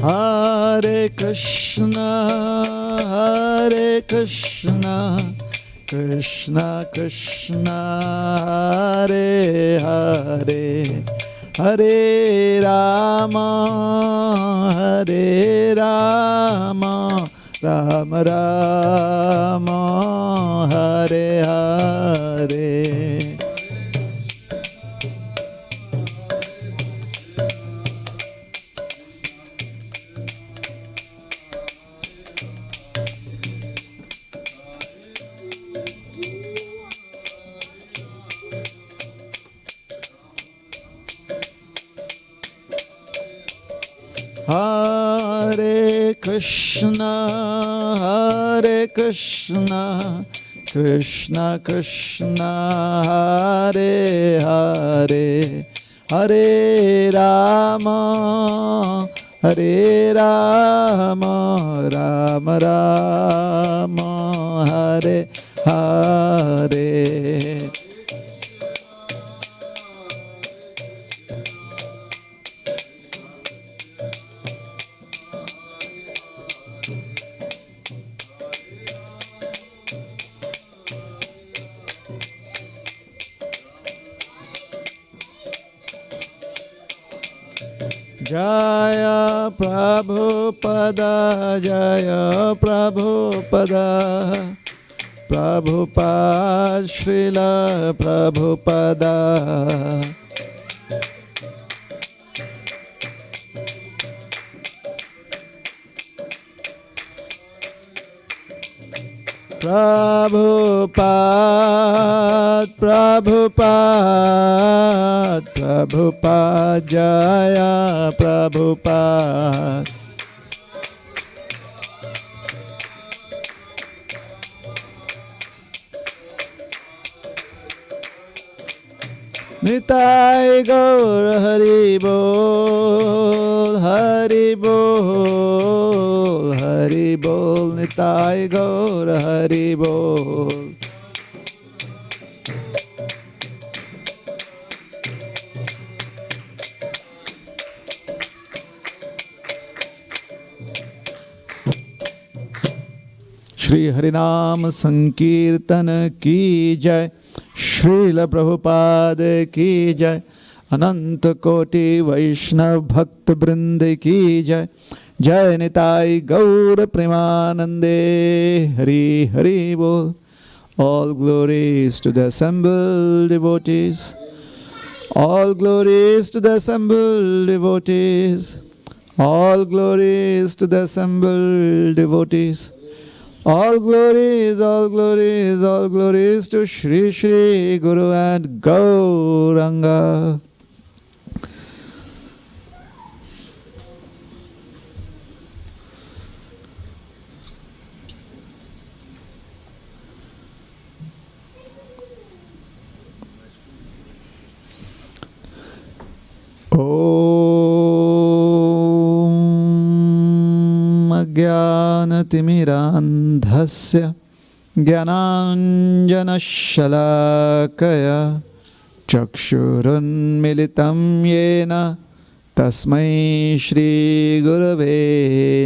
Hare Krishna, Hare Krishna, Krishna Krishna, Hare Hare, Hare Rama, Hare Rama, Rama Rama, Hare Hare. Hare Krishna, Hare Krishna, Krishna Krishna, Hare Hare, Hare Rama, Hare Rama, Rama Rama, Hare Hare. Jaya Prabhupada, Jaya Prabhupada, Prabhupada, Srila Prabhupada. Prabhupada, Prabhupada, Prabhupada, Jaya Prabhupada. Nitai Gaur Hari Bol, Hari Bol, Hari Bol, Nitai Gaur Hari Bol. Shri हरिनाम संकीर्तन की जय, श्रील प्रभुपाद की जय, अनंत कोटि वैष्णव भक्त वृंद की जय, जय निताई गौर प्रेमानंदे, हरि हरि बोल. All glories to the assembled devotees, all glories to the assembled devotees, all glories to the assembled devotees. All glories, all glories, all glories to Shri Shri Guru and Gauranga. ज्ञानतिमिरान्धस्य ज्ञानाञ्जनशलाकया चक्षुरुन्मिलितं येन तस्मै श्रीगुरवे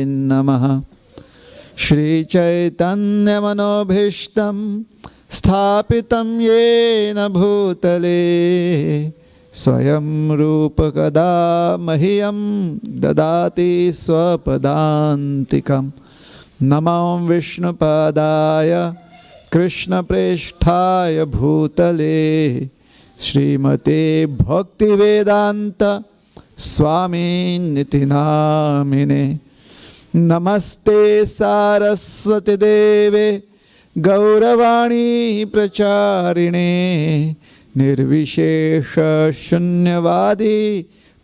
नमः. श्रीचैतन्यमनोभीष्टं स्थापितं येन भूतले स्वयं रूप कदा मह्यं ददाति स्वपदान्तिकम्. नमो विष्णुपादाय कृष्णप्रेष्ठाय भूतले श्रीमते भक्तिवेदान्त स्वामिनिति नामिने. नमस्ते सारस्वती देवे गौरवाणी प्रचारिणे निर्विशेष शून्यवादी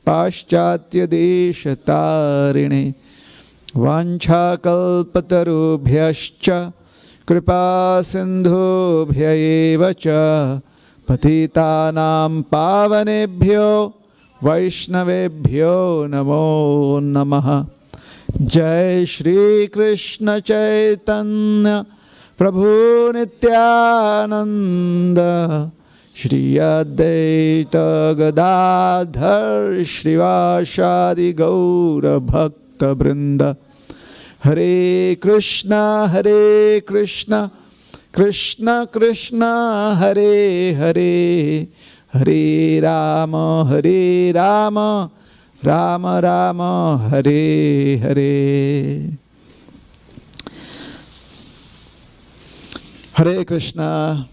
पाश्चात्य देशतारिणे. वाञ्छाकल्पतरुभ्यश्च कृपा सिन्धुभ्य एव च पतितानां पावनेभ्यो वैष्णवेभ्यो नमो नमः. जय श्री कृष्ण चैतन्य प्रभु नित्यानंद, श्री अद्वैत गदाधर श्रीवासादि गौर भक्त Bhakta Brinda. Hare Krishna, Krishna Krishna, Hare Hare, Hare Rama, Rama Rama, Hare Hare. Hare Krishna.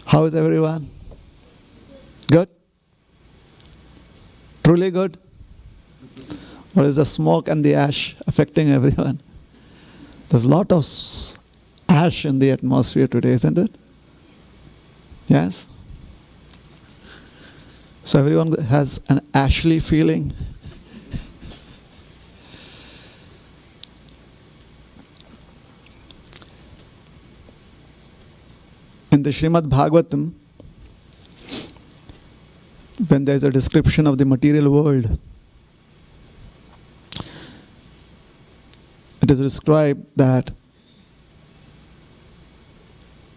How is everyone? Good? Truly good? Or is the smoke and the ash affecting everyone? There's a lot of ash in the atmosphere today, isn't it? Yes? So everyone has an ashly feeling. In the Srimad Bhagavatam, when there is a description of the material world, it is described that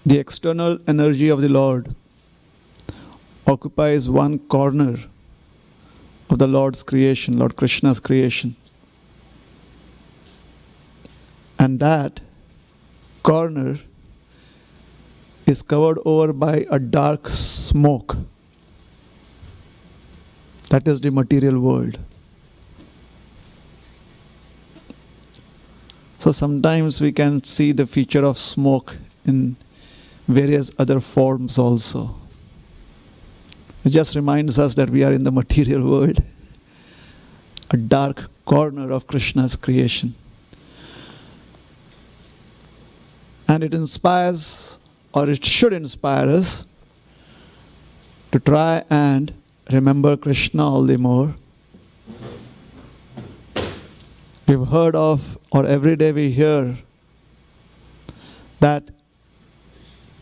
the external energy of the Lord occupies one corner of the Lord's creation, Lord Krishna's creation. And that corner is covered over by a dark smoke. That is the material world. So sometimes we can see the feature of smoke in various other forms also. It just reminds us that we are in the material world, a dark corner of Krishna's creation. And it inspires, or it should inspire us to try and remember Krishna all the more. We've heard of, or every day we hear, that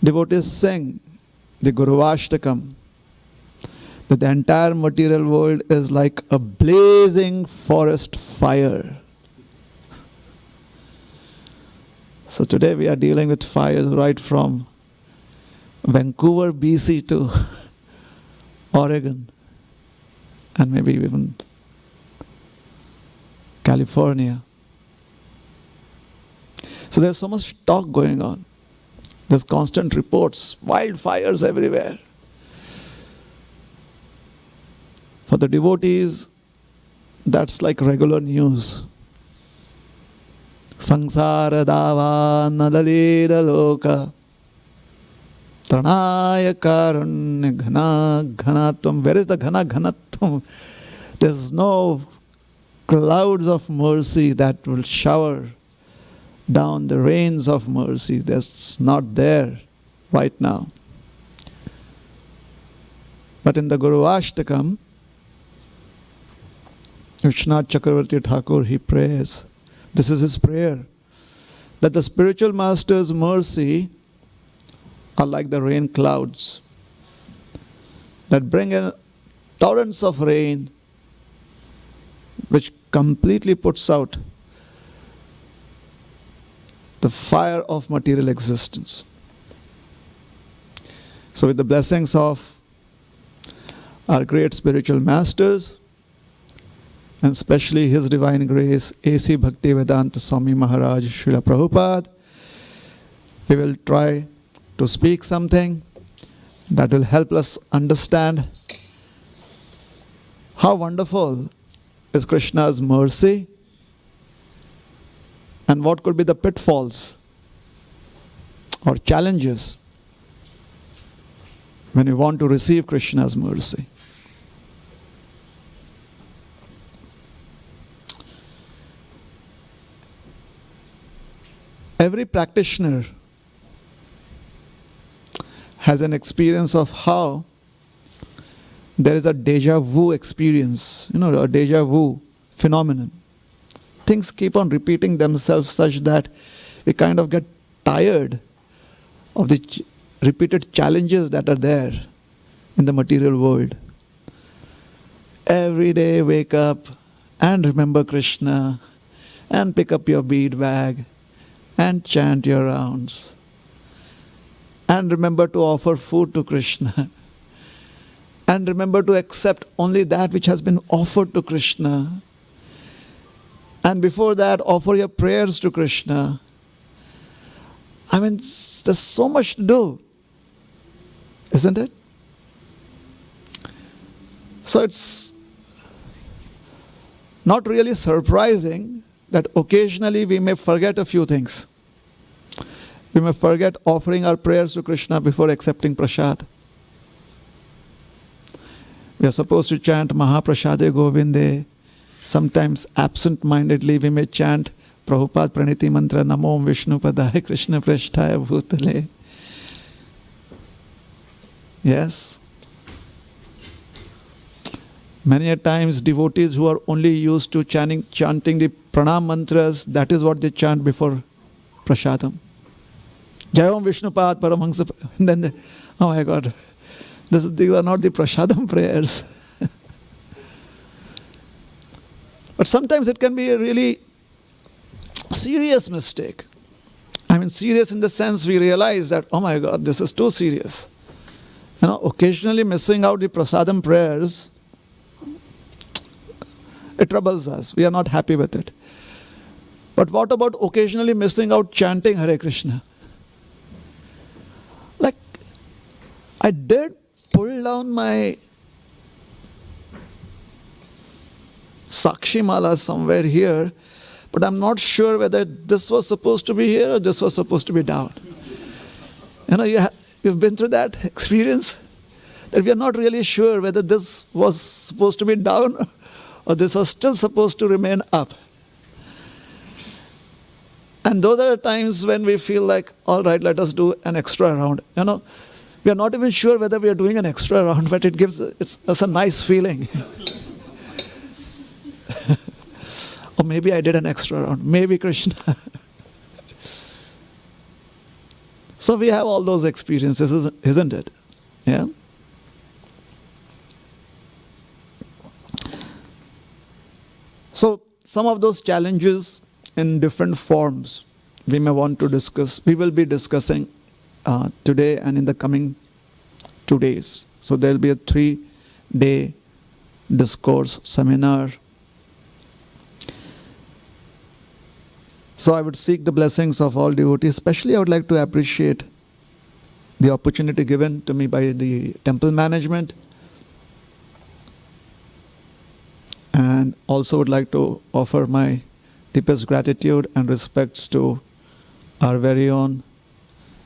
devotees sing the Guruvashtakam, that the entire material world is like a blazing forest fire. So today we are dealing with fires right from Vancouver, BC to Oregon, and maybe even California. So there's so much talk going on. There's constant reports, wildfires everywhere. For the devotees, that's like regular news. Sangsara dava nadalira loka tranaya karunya ghana ghanatvam. Where is the ghana ghanatvam? There's no clouds of mercy that will shower down the rains of mercy. That's not there right now. But in the Guruvashtakam, Vishwanath Chakravarti Thakur, he prays, this is his prayer, that the spiritual master's mercy are like the rain clouds that bring in torrents of rain which completely puts out the fire of material existence. So with the blessings of our great spiritual masters, and especially His Divine Grace, A.C. Bhaktivedanta Swami Maharaj Srila Prabhupada, we will try to speak something that will help us understand how wonderful is Krishna's mercy and what could be the pitfalls or challenges when we want to receive Krishna's mercy. Every practitioner has an experience of how there is a deja vu experience, a deja vu phenomenon. Things keep on repeating themselves such that we kind of get tired of the repeated challenges that are there in the material world. Every day wake up and remember Krishna and pick up your bead bag and chant your rounds. And remember to offer food to Krishna. And remember to accept only that which has been offered to Krishna. And before that, offer your prayers to Krishna. I mean, there's so much to do, isn't it? So it's not really surprising that occasionally we may forget a few things. We may forget offering our prayers to Krishna before accepting prasad. We are supposed to chant Mahaprasade Govinde. Sometimes absent-mindedly we may chant Prabhupada Praniti Mantra Namo Vishnu Padaya Krishna Prasthaya Bhutale. Yes. Many a times devotees who are only used to chanting the pranam mantras, that is what they chant before prasadam. Jayam Vishnupad Paramahansa. And then they, oh my God, these are not the prasadam prayers. But sometimes it can be a really serious mistake. I mean, serious in the sense we realize that, oh my God, this is too serious. You know, occasionally missing out the prasadam prayers, it troubles us. We are not happy with it. But what about occasionally missing out chanting Hare Krishna? Like, I did pull down my Sakshi Mala somewhere here, but I'm not sure whether this was supposed to be here or this was supposed to be down. You know, you've been through that experience, that we are not really sure whether this was supposed to be down or this was still supposed to remain up. And those are the times when we feel like, all right, let us do an extra round. You know, we are not even sure whether we are doing an extra round, but it gives us a nice feeling. Or maybe I did an extra round. Maybe Krishna. So we have all those experiences, isn't it? Yeah. So some of those challenges in different forms we may want to discuss. We will be discussing today and in the coming 2 days. So there will be a 3-day discourse seminar. So I would seek the blessings of all devotees. Especially I would like to appreciate the opportunity given to me by the temple management. And also would like to offer my deepest gratitude and respects to our very own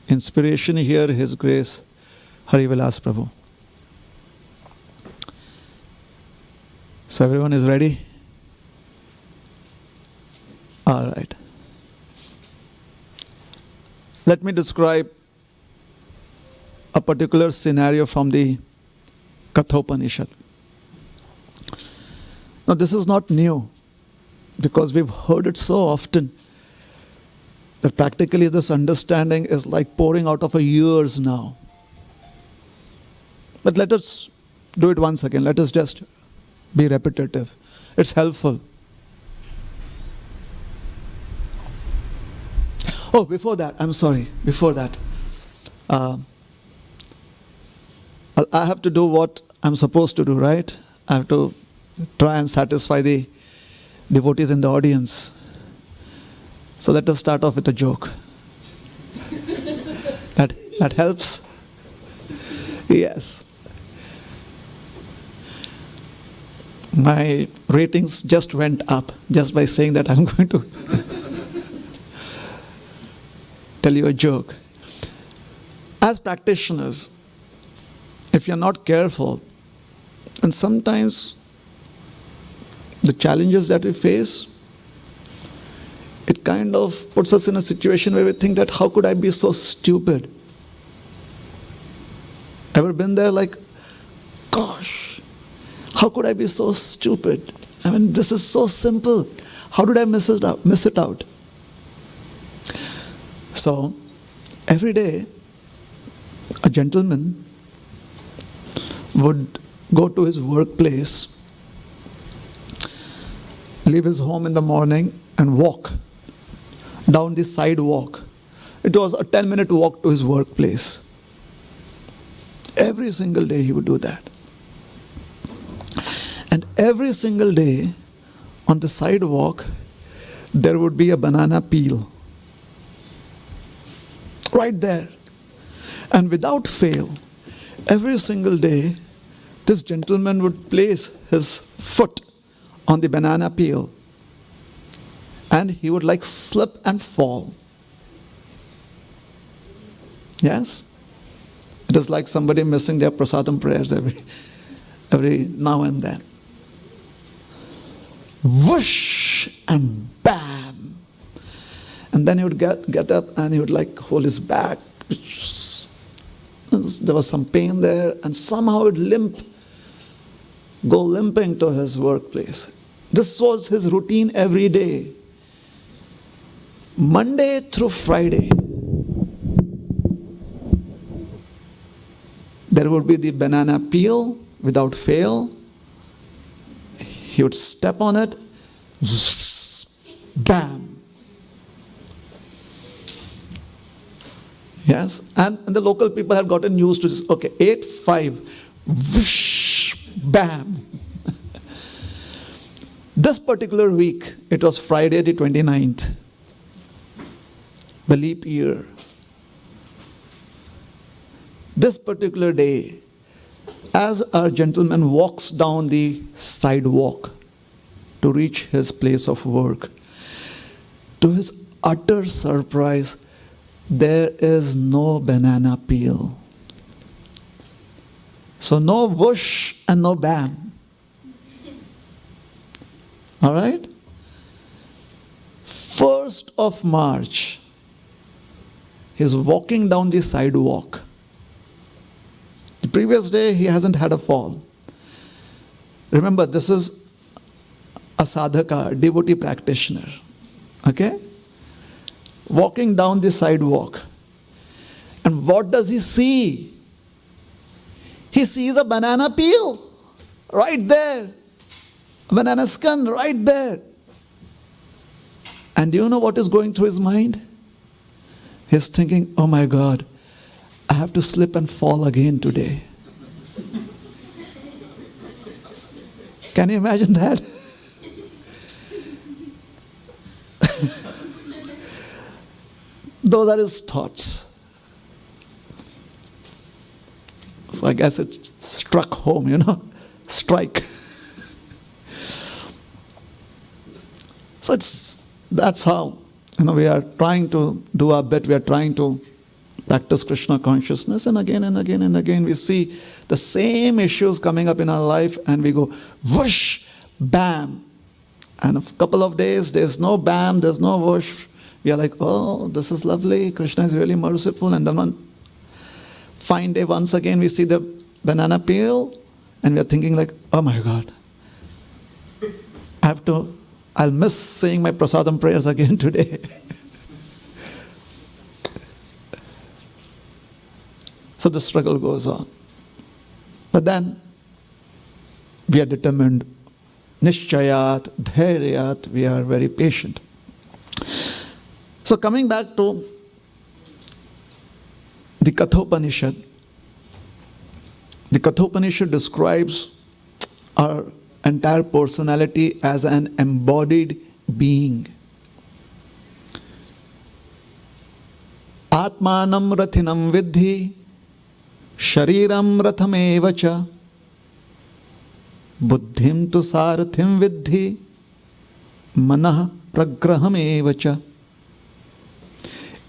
inspiration here, His Grace, Harivilas Prabhu. So everyone is ready? All right. Let me describe a particular scenario from the Kathopanishad. Now this is not new, because we've heard it so often that practically this understanding is like pouring out of our ears now. But let us do it once again. Let us just be repetitive. It's helpful. Oh, before that, I'm sorry. Before that, I have to do what I'm supposed to do, right? I have to try and satisfy the devotees in the audience. So let us start off with a joke. That helps? Yes. My ratings just went up just by saying that I'm going to tell you a joke. As practitioners, if you're not careful, and sometimes the challenges that we face, it kind of puts us in a situation where we think that how could I be so stupid? Ever been there like, gosh, how could I be so stupid? I mean, this is so simple. How did I miss it out? So, every day, a gentleman would go to his workplace, leave his home in the morning and walk down the sidewalk. It was a 10-minute walk to his workplace. Every single day he would do that. And every single day on the sidewalk, there would be a banana peel. Right there. And without fail, every single day, this gentleman would place his foot on the banana peel. And he would like slip and fall. Yes? It is like somebody missing their prasadam prayers every now and then. Whoosh and bam. And then he would get up and he would like hold his back. There was some pain there, and somehow it go limping to his workplace. This was his routine every day. Monday through Friday. There would be the banana peel without fail. He would step on it. Bam. Yes, and the local people have gotten used to this. Okay, 8-5, whoosh, bam. This particular week, it was Friday the 29th, the leap year. This particular day, as our gentleman walks down the sidewalk to reach his place of work, to his utter surprise, there is no banana peel. So no whoosh and no bam. All right? 1st of March, he's walking down the sidewalk. The previous day, he hasn't had a fall. Remember, this is a sadhaka, a devotee practitioner. Okay? Walking down the sidewalk. And what does he see? He sees a banana peel right there. A banana skin right there. And do you know what is going through his mind? He's thinking, oh my God, I have to slip and fall again today. Can you imagine that? Those are his thoughts. So I guess it struck home, strike. So that's how, we are trying to do our bit. We are trying to practice Krishna consciousness, and again and again and again we see the same issues coming up in our life, and we go whoosh, bam. And a couple of days, there's no bam, there's no whoosh. We are like, oh, this is lovely. Krishna is really merciful. And then one fine day, once again, we see the banana peel, and we are thinking like, oh my God, I'll miss saying my prasadam prayers again today. So the struggle goes on. But then we are determined, nishchayat, dhairyat, we are very patient. So coming back to the Kathopanishad. The Kathopanishad describes our entire personality as an embodied being. Atmanam rathinam vidhi, shariram rathamevacha, buddhim tu sarathim vidhi, manah pragrahamevacha.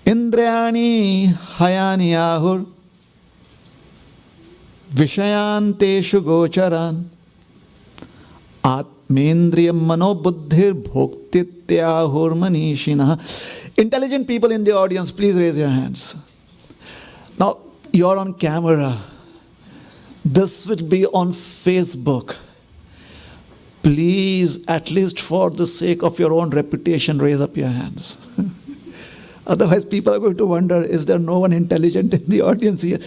Indriyani hayani ahur, vishayanteshu gocharan, atmendriyam manobuddhir bhoktityahur manishina. Intelligent people in the audience, please raise your hands. Now, you're on camera. This will be on Facebook. Please, at least for the sake of your own reputation, raise up your hands. Otherwise, people are going to wonder, is there no one intelligent in the audience here?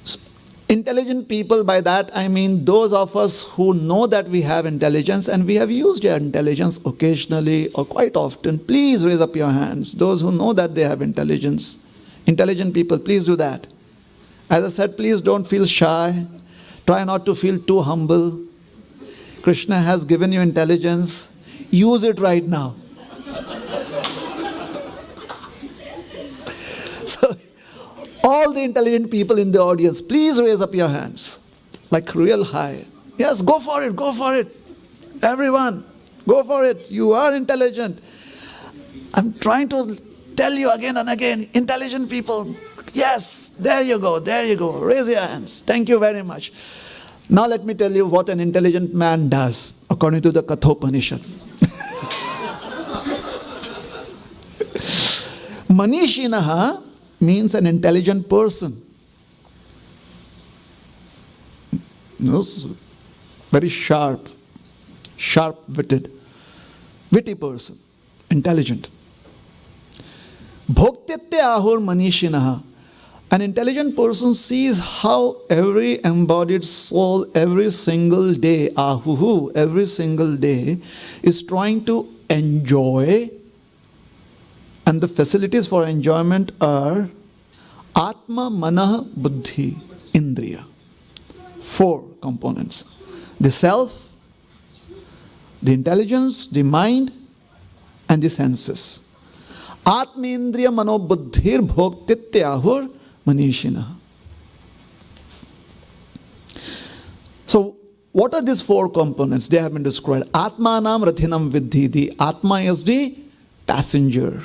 So, intelligent people, by that I mean those of us who know that we have intelligence and we have used our intelligence occasionally or quite often. Please raise up your hands. Those who know that they have intelligence. Intelligent people, please do that. As I said, please don't feel shy. Try not to feel too humble. Krishna has given you intelligence. Use it right now. All the intelligent people in the audience, please raise up your hands. Like real high. Yes, go for it, go for it. Everyone, go for it. You are intelligent. I'm trying to tell you again and again, intelligent people, yes, there you go, there you go. Raise your hands. Thank you very much. Now let me tell you what an intelligent man does, according to the Kathopanishad. Manishinaha means an intelligent person. Very sharp, sharp-witted, witty person, intelligent. Bhoktyate ahur manishinaha. An intelligent person sees how every embodied soul every single day, ahuhu, every single day, is trying to enjoy, and the facilities for enjoyment are Atma, Mana, Buddhi, Indriya. 4 components. The self, the intelligence, the mind, and the senses. Atma, Indriya, Mano, Buddhir, Bhoktityahur, Manishina. So, what are these 4 components? They have been described. Atmanam Rathinam Vidhi. The Atma is the passenger.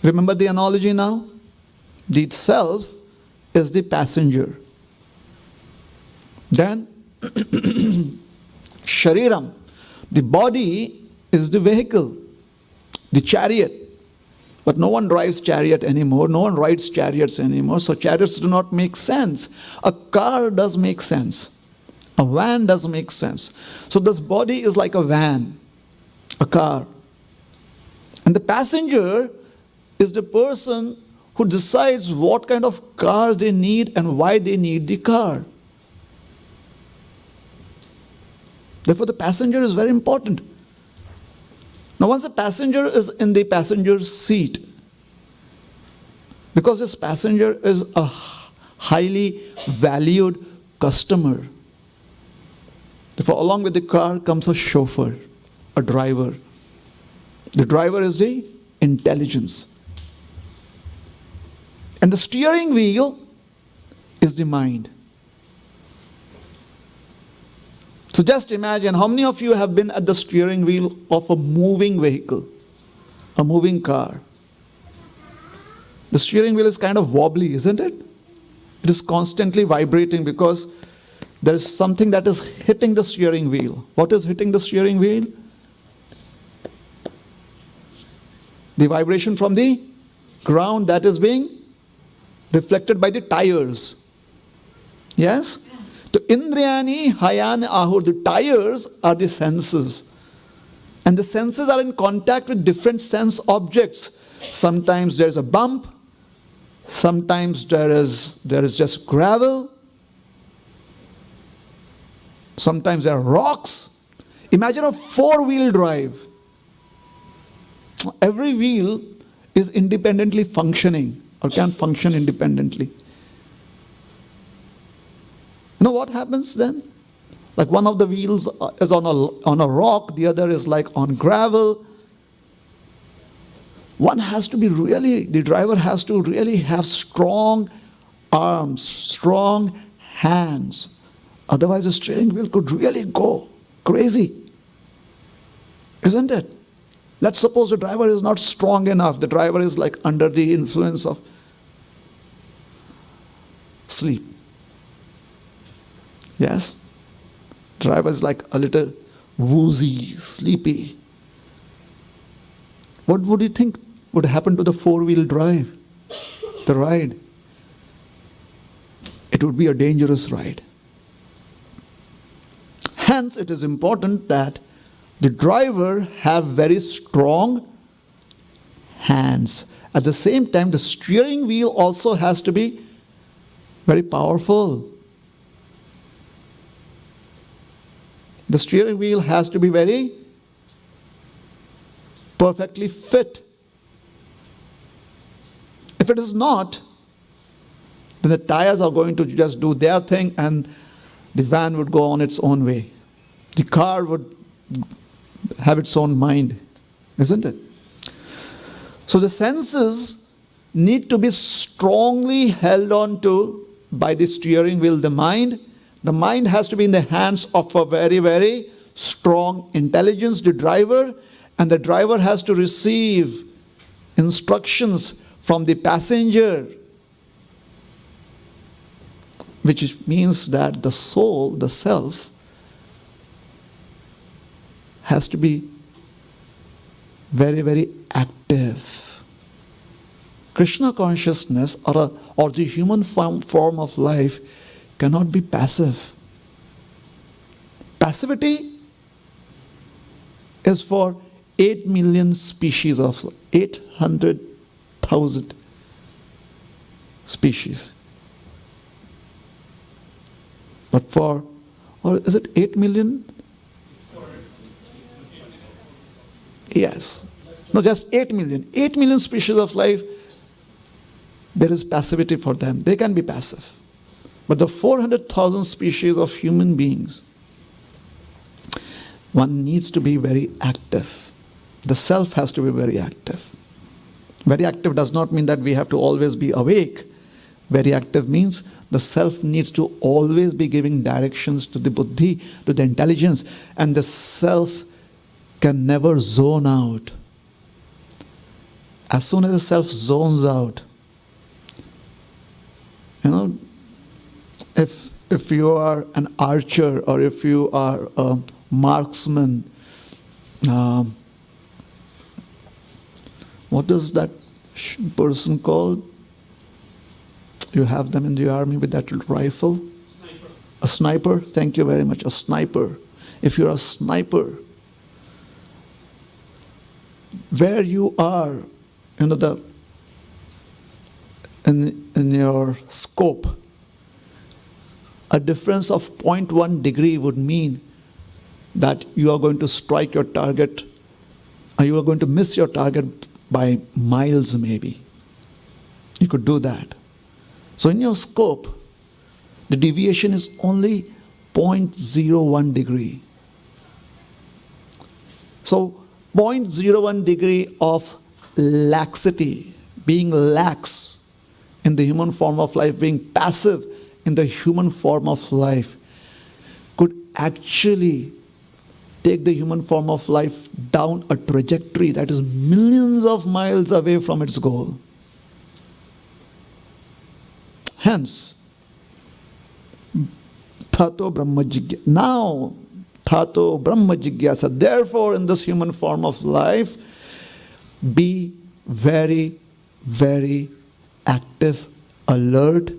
Remember the analogy now? The self is the passenger. Then, Shariram, the body is the vehicle, the chariot. But no one drives chariot anymore. No one rides chariots anymore. So chariots do not make sense. A car does make sense. A van does make sense. So this body is like a van, a car. And the passenger is the person who decides what kind of car they need and why they need the car. Therefore, the passenger is very important. Now, once a passenger is in the passenger seat, because this passenger is a highly valued customer, therefore, along with the car comes a chauffeur, a driver. The driver is the intelligence. And the steering wheel is the mind. So just imagine, how many of you have been at the steering wheel of a moving vehicle, a moving car? The steering wheel is kind of wobbly, isn't it? It is constantly vibrating because there is something that is hitting the steering wheel. What is hitting the steering wheel? The vibration from the ground that is being reflected by the tires. Yes? So Indriyani, Hayan, Ahur, the tires are the senses. And the senses are in contact with different sense objects. Sometimes there's a bump. Sometimes there is just gravel. Sometimes there are rocks. Imagine a 4-wheel drive. Every wheel is independently functioning or can function independently. You know what happens then? Like one of the wheels is on a rock, the other is like on gravel. One has to be the driver has to really have strong arms, strong hands. Otherwise the steering wheel could really go crazy. Isn't it? Let's suppose the driver is not strong enough. The driver is like under the influence of sleep. Yes? Driver is like a little woozy, sleepy. What would you think would happen to the 4-wheel drive? The ride? It would be a dangerous ride. Hence, it is important that the driver have very strong hands. At the same time, the steering wheel also has to be very powerful. The steering wheel has to be very perfectly fit. If it is not, then the tires are going to just do their thing and the van would go on its own way. The car would have its own mind, isn't it? So the senses need to be strongly held on to by the steering wheel, the mind. The mind has to be in the hands of a very, very strong intelligence, the driver, and the driver has to receive instructions from the passenger, which means that the soul, the self, has to be very, very active. Krishna consciousness or the human form of life cannot be passive. Passivity is for 8 million species of 800,000 species. But for, or is it 8 million? Yes. No, just 8 million. 8 million species of life, there is passivity for them. They can be passive. But the 400,000 species of human beings, one needs to be very active. The self has to be very active. Very active does not mean that we have to always be awake. Very active means the self needs to always be giving directions to the buddhi, to the intelligence, and the self can never zone out. As soon as the self zones out, if you are an archer or if you are a marksman, what is that person called? You have them in the army with that rifle? Sniper. A sniper? Thank you very much. A sniper. If you're a sniper, where you are, in your scope, a difference of 0.1 degree would mean that you are going to strike your target, or you are going to miss your target by miles maybe. You could do that. So in your scope, the deviation is only 0.01 degree. So 0.01 degree of laxity, being lax in the human form of life, being passive in the human form of life, could actually take the human form of life down a trajectory that is millions of miles away from its goal. Hence, Tato Brahma Jigyasa. Now, Tato Brahma Jigyasa. Therefore, in this human form of life, be very, very active, alert.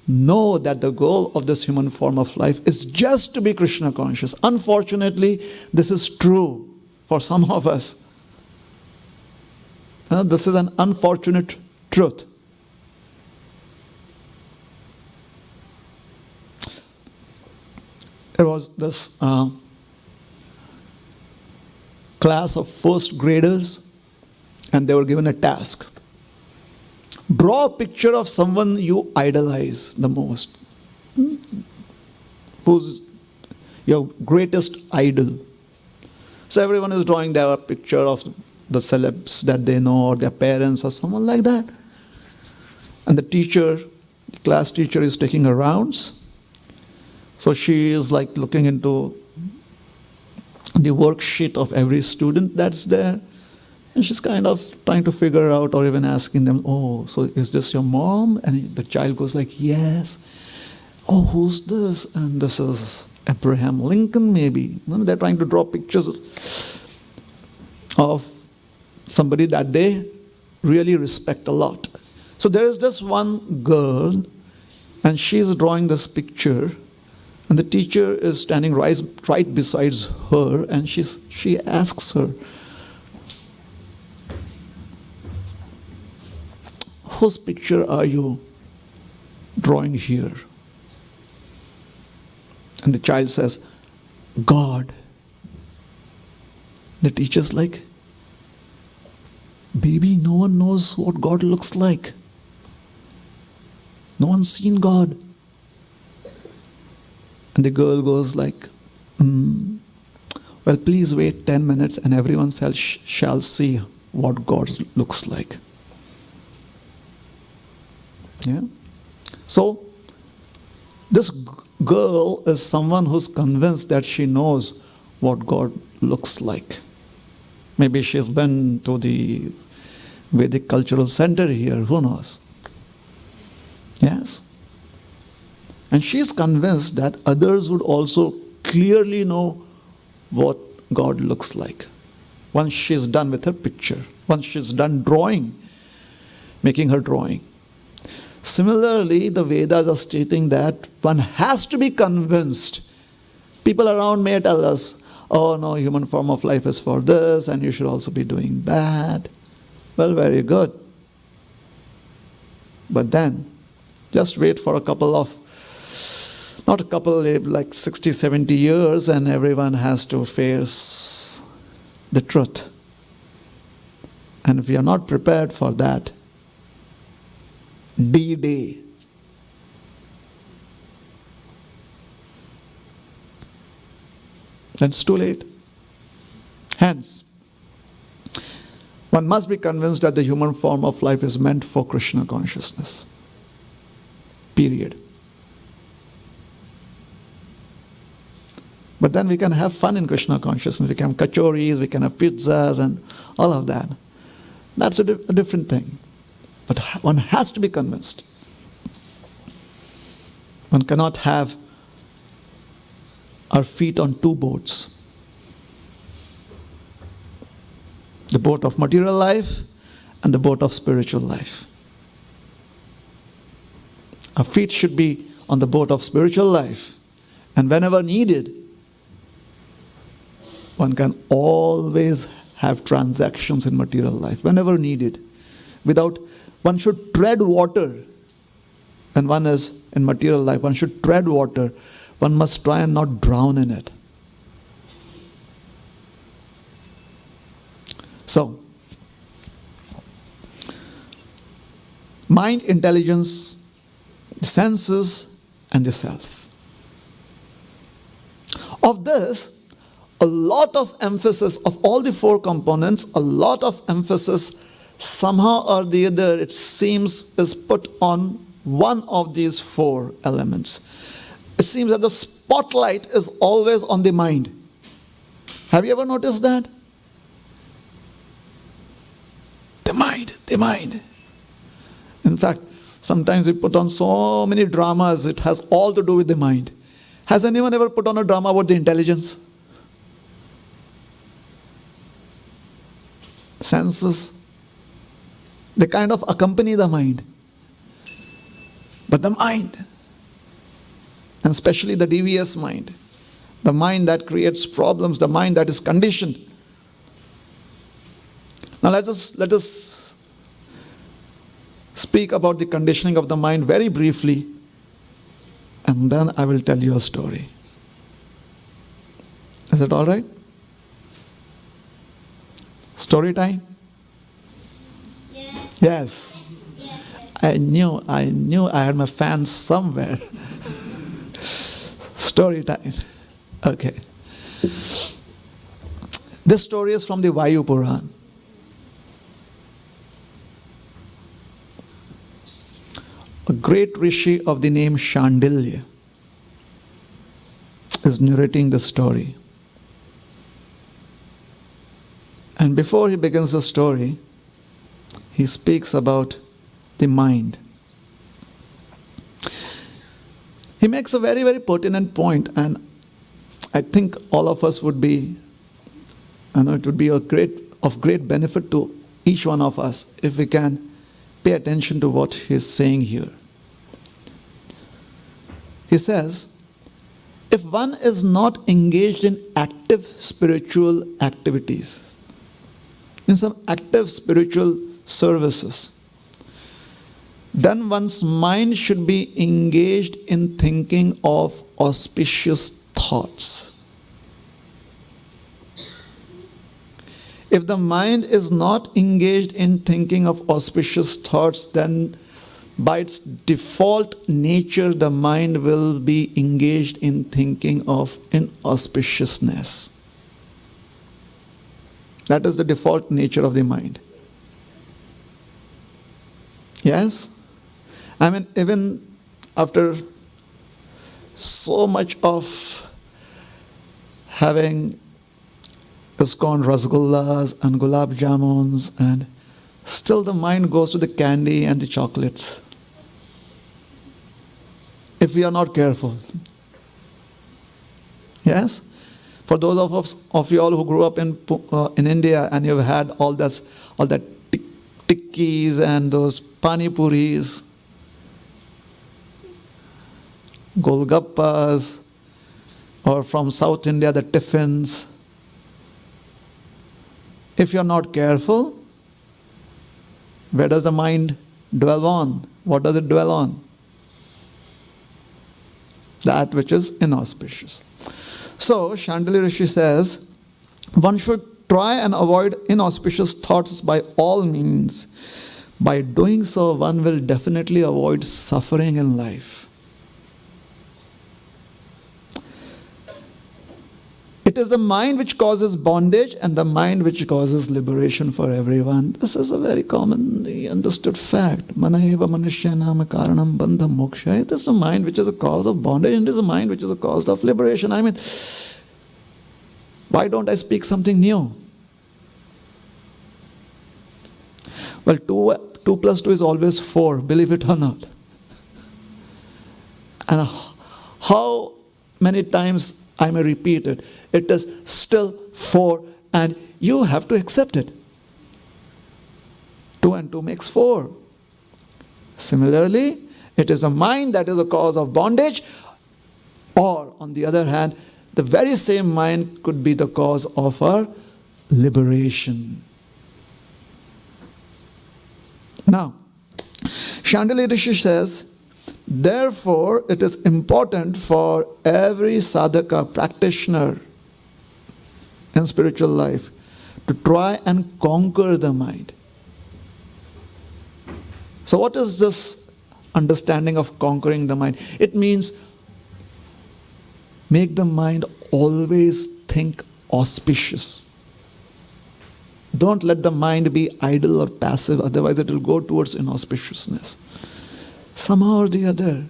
Know that the goal of this human form of life is just to be Krishna conscious. Unfortunately, this is true for some of us. This is an unfortunate truth. There was this class of first graders, and they were given a task. Draw a picture of someone you idolize the most. Who's your greatest idol? So everyone is drawing their picture of the celebs that they know, or their parents, or someone like that. And the teacher, the class teacher, is taking her rounds. So she is like looking into the worksheet of every student that's there. And she's kind of trying to figure out, or even asking them, oh, so is this your mom? And the child goes like, yes. Oh, who's this? And this is Abraham Lincoln, maybe. They're trying to draw pictures of somebody that they really respect a lot. So there is this one girl, and she's drawing this picture. And the teacher is standing right beside her, and she asks her, whose picture are you drawing here? And the child says, God. The teacher's like, baby, no one knows what God looks like. No one's seen God. And the girl goes like, well, please wait 10 minutes and everyone shall see what God looks like. Yeah? So, this girl is someone who's convinced that she knows what God looks like. Maybe she's been to the Vedic Cultural Center here, who knows? Yes? And she's convinced that others would also clearly know what God looks like. Once she's done with her picture, once she's done drawing, making her drawing. Similarly, the Vedas are stating that one has to be convinced. People around may tell us, oh no, human form of life is for this and you should also be doing that. Well, very good. But then, just wait for a couple of, not a couple, like 60, 70 years and everyone has to face the truth. And if we are not prepared for that, D-Day, then it's too late. Hence, one must be convinced that the human form of life is meant for Krishna consciousness. Period. But then we can have fun in Krishna consciousness. We can have kachoris, we can have pizzas and all of that. That's a different thing. But one has to be convinced. One cannot have our feet on two boats. The boat of material life and the boat of spiritual life. Our feet should be on the boat of spiritual life. And whenever needed, one can always have transactions in material life, whenever needed. One should tread water. When one is in material life, one should tread water. One must try and not drown in it. So, mind, intelligence, the senses, and the self. Of this, a lot of emphasis, of all the four components, a lot of emphasis somehow or the other, it seems, is put on one of these four elements. It seems that the spotlight is always on the mind. Have you ever noticed that? The mind. In fact, sometimes we put on so many dramas, it has all to do with the mind. Has anyone ever put on a drama about the intelligence? Senses, they kind of accompany the mind. But the mind, and especially the devious mind, the mind that creates problems, the mind that is conditioned. Now let us speak about the conditioning of the mind very briefly, and then I will tell you a story. Is it all right? Story time? Yes. I knew I had my fans somewhere. Story time. Okay. This story is from the Vayu Puran. A great rishi of the name Shandilya is narrating the story. And before he begins the story, he speaks about the mind. He makes a very, very pertinent point, and I think all of us would be, it would be of great benefit to each one of us if we can pay attention to what he's saying here. He says, if one is not engaged in active spiritual activities, in some active spiritual services, then one's mind should be engaged in thinking of auspicious thoughts. If the mind is not engaged in thinking of auspicious thoughts, then by its default nature, the mind will be engaged in thinking of inauspiciousness. That is the default nature of the mind. Yes? I mean, even after so much of having ISKCON rasgullas and gulab jamuns, and still the mind goes to the candy and the chocolates. If we are not careful. Yes? For those of you all who grew up in India and you've had all that tikkis and those pani puris, golgappas, or from South India, the tiffins. If you're not careful, where does the mind dwell on? What does it dwell on? That which is inauspicious. So, Chandali Rishi says, one should try and avoid inauspicious thoughts by all means. By doing so, one will definitely avoid suffering in life. It is the mind which causes bondage and the mind which causes liberation for everyone. This is a very commonly understood fact. Manaiva manusyanam karanam bandham moksha. It is the mind which is a cause of bondage and it is the mind which is a cause of liberation. I mean, why don't I speak something new? Well, 2 plus 2 is always 4, believe it or not. And how many times I may repeat it, it is still 4 and you have to accept it. 2 and 2 makes 4. Similarly, it is a mind that is a cause of bondage, or on the other hand, the very same mind could be the cause of our liberation. Now, Chandali Rishi says, therefore, it is important for every sadhaka, practitioner in spiritual life, to try and conquer the mind. So what is this understanding of conquering the mind? It means make the mind always think auspicious. Don't let the mind be idle or passive, otherwise it will go towards inauspiciousness. Somehow or the other,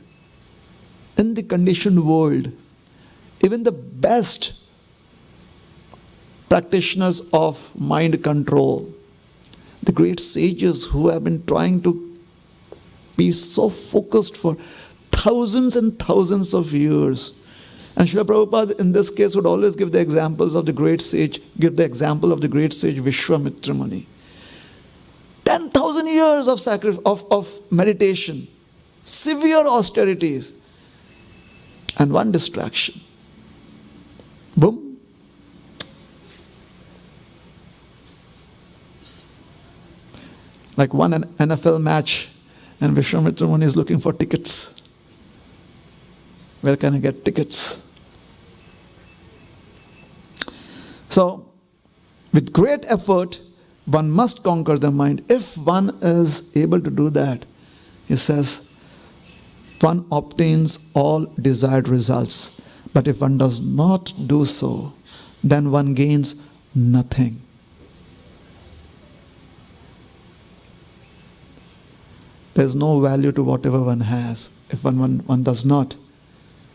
in the conditioned world, even the best practitioners of mind control, the great sages who have been trying to be so focused for thousands and thousands of years. And Srila Prabhupada in this case would always give the examples of the great sage, give the example of the great sage Vishwamitra Muni. 10,000 years of meditation, severe austerities, and one distraction. Boom. Like one NFL match, and Vishwamitra Muni is looking for tickets. Where can I get tickets? So, with great effort, one must conquer the mind. If one is able to do that, he says, one obtains all desired results. But if one does not do so, then one gains nothing. There is no value to whatever one has if one does not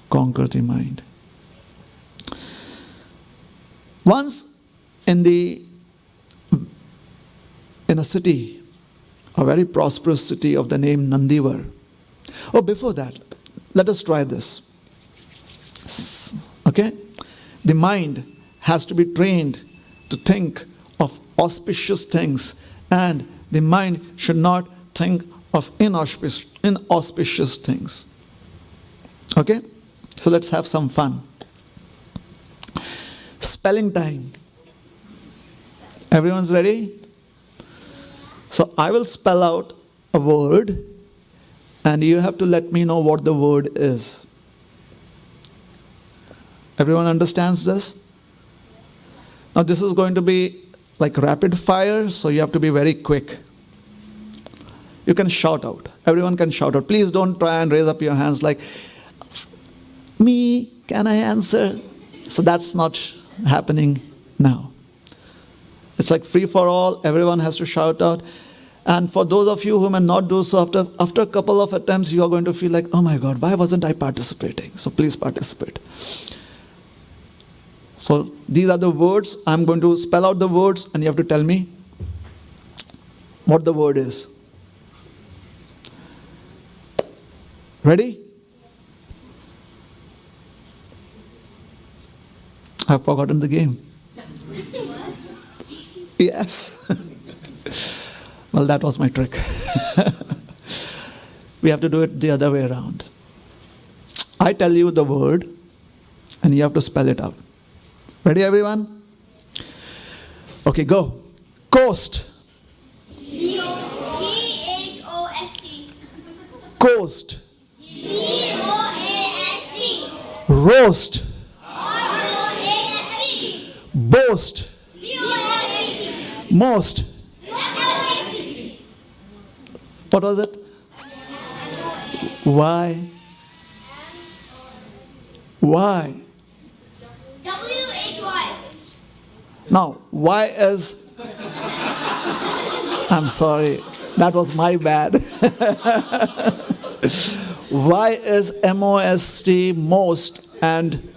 conquer the mind. Once in a city, a very prosperous city of the name Nandivar. Oh, before that, let us try this. Okay? The mind has to be trained to think of auspicious things, and the mind should not think of inauspicious things. Okay? So let's have some fun. Spelling time. Everyone's ready? So I will spell out a word and you have to let me know what the word is. Everyone understands this? Now this is going to be like rapid fire, so you have to be very quick. You can shout out. Everyone can shout out. Please don't try and raise up your hands like, me, can I answer? So that's not happening now. It's like free for all. Everyone has to shout out. And for those of you who may not do so, after a couple of attempts, you are going to feel like, oh my God, why wasn't I participating? So please participate. So these are the words. I'm going to spell out the words and you have to tell me what the word is. Ready? I've forgotten the game. Yes. Well, that was my trick. We have to do it the other way around. I tell you the word and you have to spell it out. Ready, everyone? Okay, go. Coast. C-O-P-H-O-S-T. Coast. C-O-A-S-T. Roast. R-O-A-S-T. Boast. B-O-S-T. Most. W-S-T. What was it? Why? Why? W-H-Y. Now, why is... I'm sorry, that was my bad. Why is M-O-S-T most and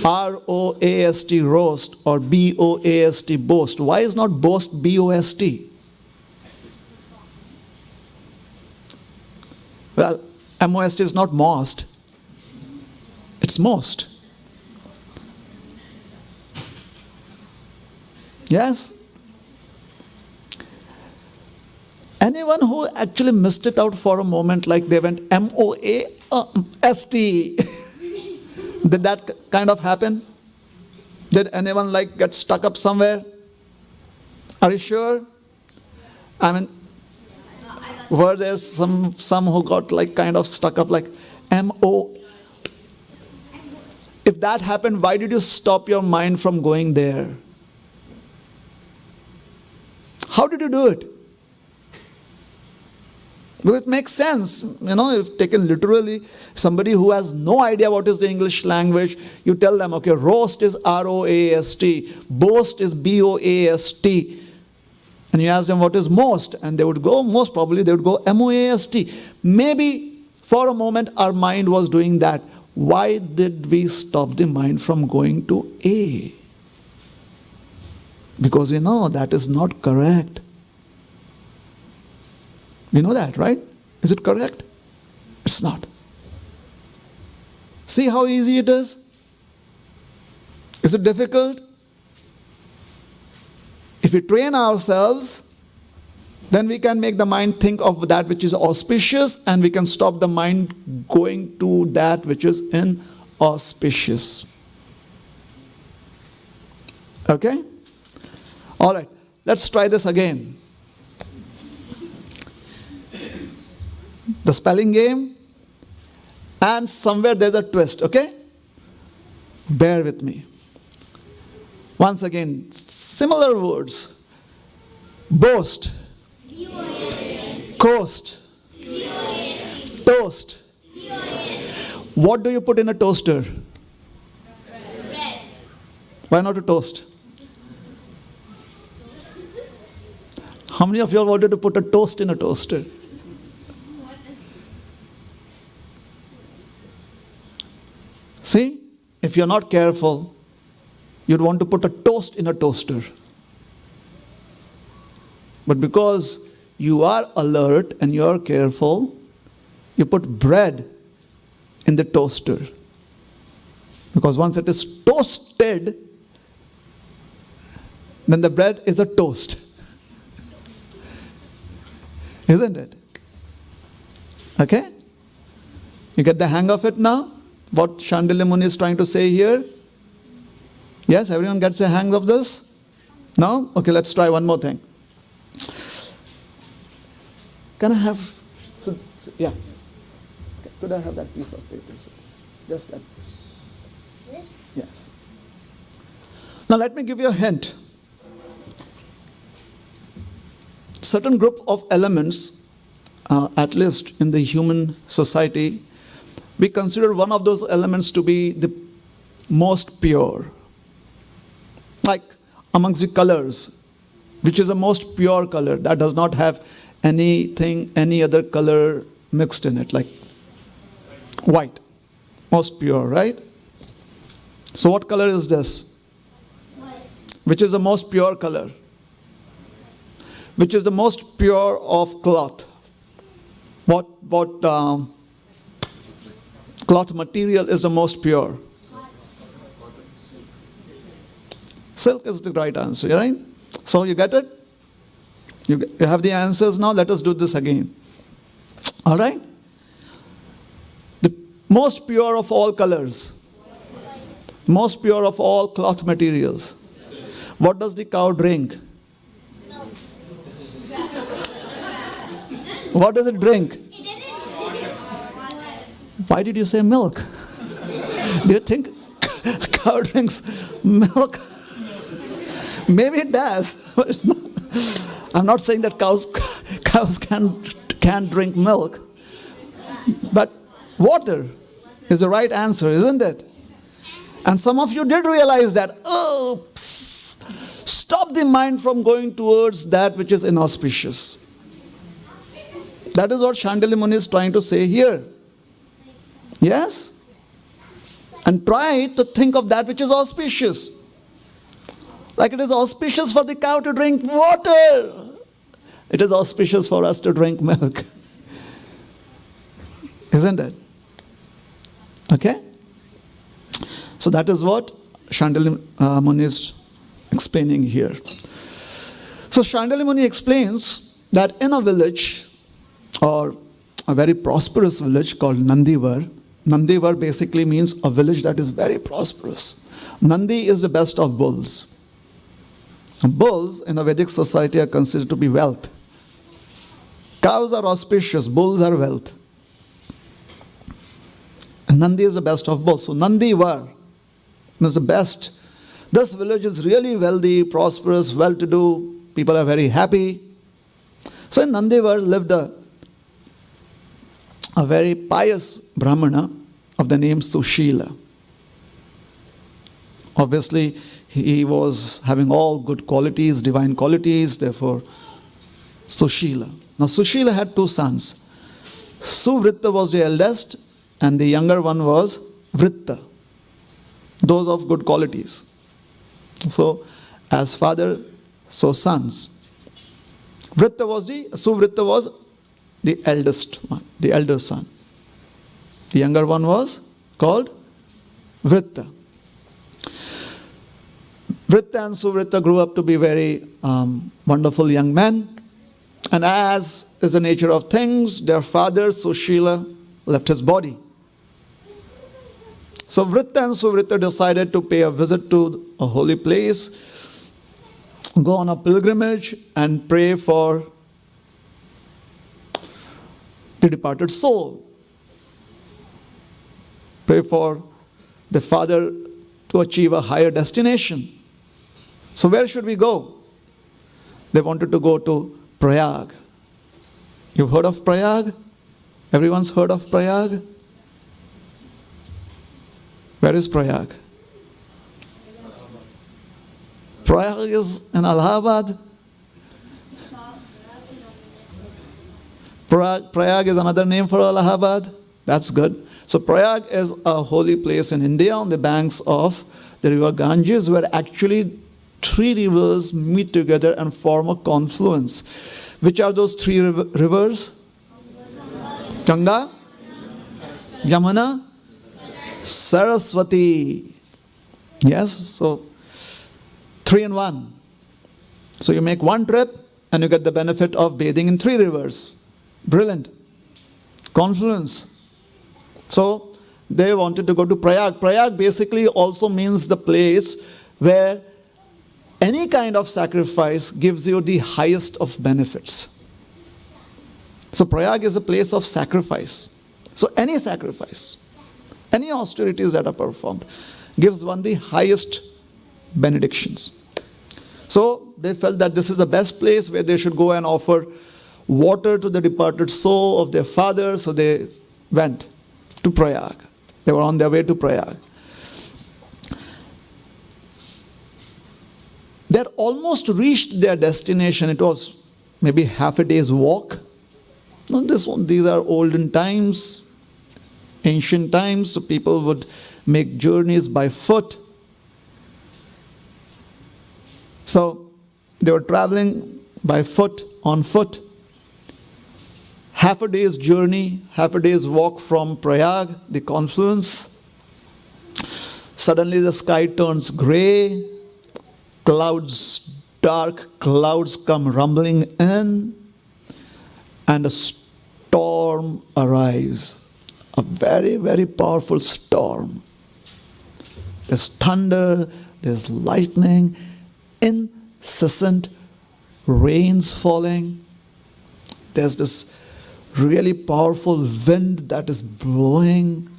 R-O-A-S-T roast or B-O-A-S-T boast? Why is not boast B-O-S-T? Well, M-O-S-T is not most. It's most. Yes? Anyone who actually missed it out for a moment, like they went M-O-A-S-T. Did that kind of happen? Did anyone like get stuck up somewhere? Are you sure? I mean, were there some who got like kind of stuck up like M-O? If that happened, why did you stop your mind from going there? How did you do it? Well, it makes sense, if taken literally, somebody who has no idea what is the English language, you tell them, okay, roast is R-O-A-S-T, boast is B-O-A-S-T, and you ask them what is most, and they would go, most probably they would go M-O-A-S-T. Maybe for a moment our mind was doing that. Why did we stop the mind from going to A? Because we know that is not correct. We know that, right? Is it correct? It's not. See how easy it is? Is it difficult? If we train ourselves, then we can make the mind think of that which is auspicious and we can stop the mind going to that which is inauspicious. Okay? All right, let's try this again. The spelling game, and somewhere there's a twist, okay? Bear with me. Once again, similar words. Boast. B-O-S-T. Coast. B-O-S-T. Toast. B-O-S-T. What do you put in a toaster? Bread. Why not a toast? How many of you all wanted to put a toast in a toaster? See, if you're not careful, you'd want to put a toast in a toaster. But because you are alert and you are careful, you put bread in the toaster. Because once it is toasted, then the bread is a toast. Isn't it? Okay? You get the hang of it now? What Shandilya Muni is trying to say here? Yes, everyone gets the hang of this? No? Okay, let's try one more thing. Can I have, yeah. Could I have that piece of paper? Just that. This? Yes. Now let me give you a hint. Certain group of elements, at least in the human society, we consider one of those elements to be the most pure. Like amongst the colors, which is the most pure color, that does not have anything, any other color mixed in it, like white. Most pure, right? So what color is this? Which is the most pure color? Which is the most pure of cloth? What cloth material is the most pure? Silk is the right answer, right? So you get it? You have the answers now. Let us do this again. All right? The most pure of all colors. Most pure of all cloth materials. What does the cow drink? What does it drink? Why did you say milk? Do you think cow drinks milk? Maybe it does, but it's not. I'm not saying that cows can't drink milk. But water is the right answer, isn't it? And some of you did realize that. Oh, stop the mind from going towards that which is inauspicious. That is what Shandilya Muni is trying to say here. Yes? And try to think of that which is auspicious. Like it is auspicious for the cow to drink water. It is auspicious for us to drink milk. Isn't it? Okay? So that is what Shandilya Muni is explaining here. So Shandilya Muni explains that in a village, or a very prosperous village called Nandivar. Nandivar basically means a village that is very prosperous. Nandi is the best of bulls. And bulls in a Vedic society are considered to be wealth. Cows are auspicious, bulls are wealth. And Nandi is the best of bulls. So Nandivar is the best. This village is really wealthy, prosperous, well-to-do. People are very happy. So in Nandivar lived a very pious Brahmana of the name Sushila. Obviously, he was having all good qualities, divine qualities, therefore Sushila. Now Sushila had two sons. Suvritta was the eldest and the younger one was Vritta. Those of good qualities. So, as father, so sons. Suvritta was the eldest one, the elder son. The younger one was called Vritta. Vritta and Suvritta grew up to be very wonderful young men. And as is the nature of things, their father, Sushila, left his body. So Vritta and Suvritta decided to pay a visit to a holy place, go on a pilgrimage and pray for the departed soul. Pray for the father to achieve a higher destination. So where should we go? They wanted to go to Prayag. You've heard of Prayag? Everyone's heard of Prayag? Where is Prayag? Prayag is in Allahabad. Prayag is another name for Allahabad. That's good. So Prayag is a holy place in India on the banks of the river Ganges, where actually three rivers meet together and form a confluence. Which are those three rivers? Ganga, Yamuna, Saraswati. Yes, so 3 in 1. So you make one trip and you get the benefit of bathing in 3 rivers. Brilliant. Confluence. So they wanted to go to Prayag. Prayag basically also means the place where any kind of sacrifice gives you the highest of benefits. So Prayag is a place of sacrifice. So any sacrifice, any austerities that are performed, gives one the highest benedictions. So they felt that this is the best place where they should go and offer water to the departed soul of their father. So they went to Prayag. They were on their way to Prayag. They had almost reached their destination. It was maybe half a day's walk. Now these are olden times, ancient times, so people would make journeys by foot. So they were traveling by foot, on foot. Half a day's journey, half a day's walk from Prayag, the confluence. Suddenly the sky turns gray, clouds, dark clouds come rumbling in, and a storm arrives. A very, very powerful storm. There's thunder, there's lightning, incessant rains falling. There's this really powerful wind that is blowing.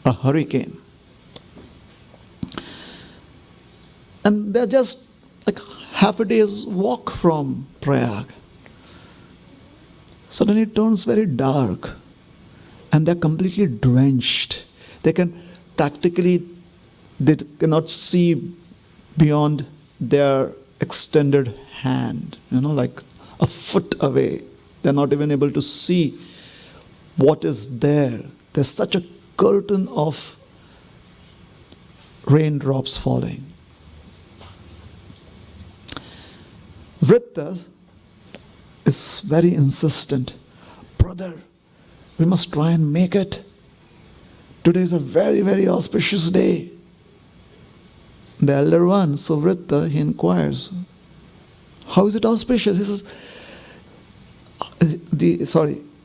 A hurricane. And they're just like half a day's walk from Prayag. Suddenly it turns very dark and they're completely drenched. They cannot see beyond their extended hand, like a foot away. They're not even able to see what is there. There's such a curtain of raindrops falling. Vritta is very insistent. Brother, we must try and make it. Today is a very, very auspicious day. The elder one, Suvritta, he inquires, how is it auspicious? He says,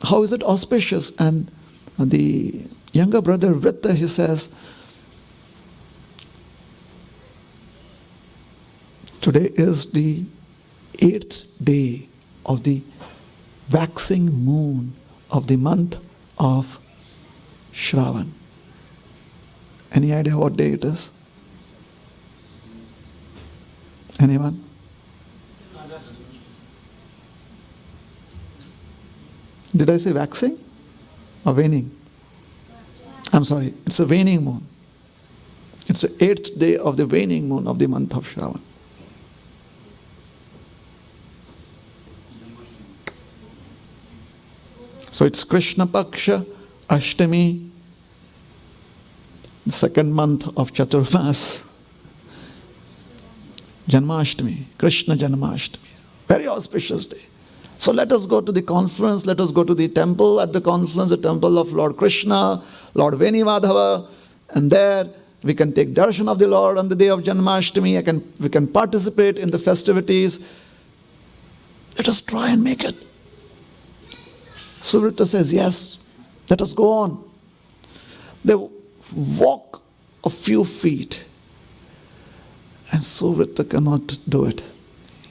how is it auspicious? And the younger brother, Vritta, he says, today is the 8th day of the waxing moon of the month of Shravan. Any idea what day it is? Anyone? Did I say waxing or waning? I'm sorry, it's a waning moon. It's the 8th day of the waning moon of the month of Shravan. So it's Krishna Paksha Ashtami, the second month of Chaturmas. Janmashtami, Krishna Janmashtami. Very auspicious day. So let us go to the confluence, let us go to the temple at the confluence, the temple of Lord Krishna, Lord Veni-Madhava, and there we can take darshan of the Lord on the day of Janmashtami. We can participate in the festivities. Let us try and make it. Suvritta says, yes, let us go on. They walk a few feet. And Suvritta cannot do it.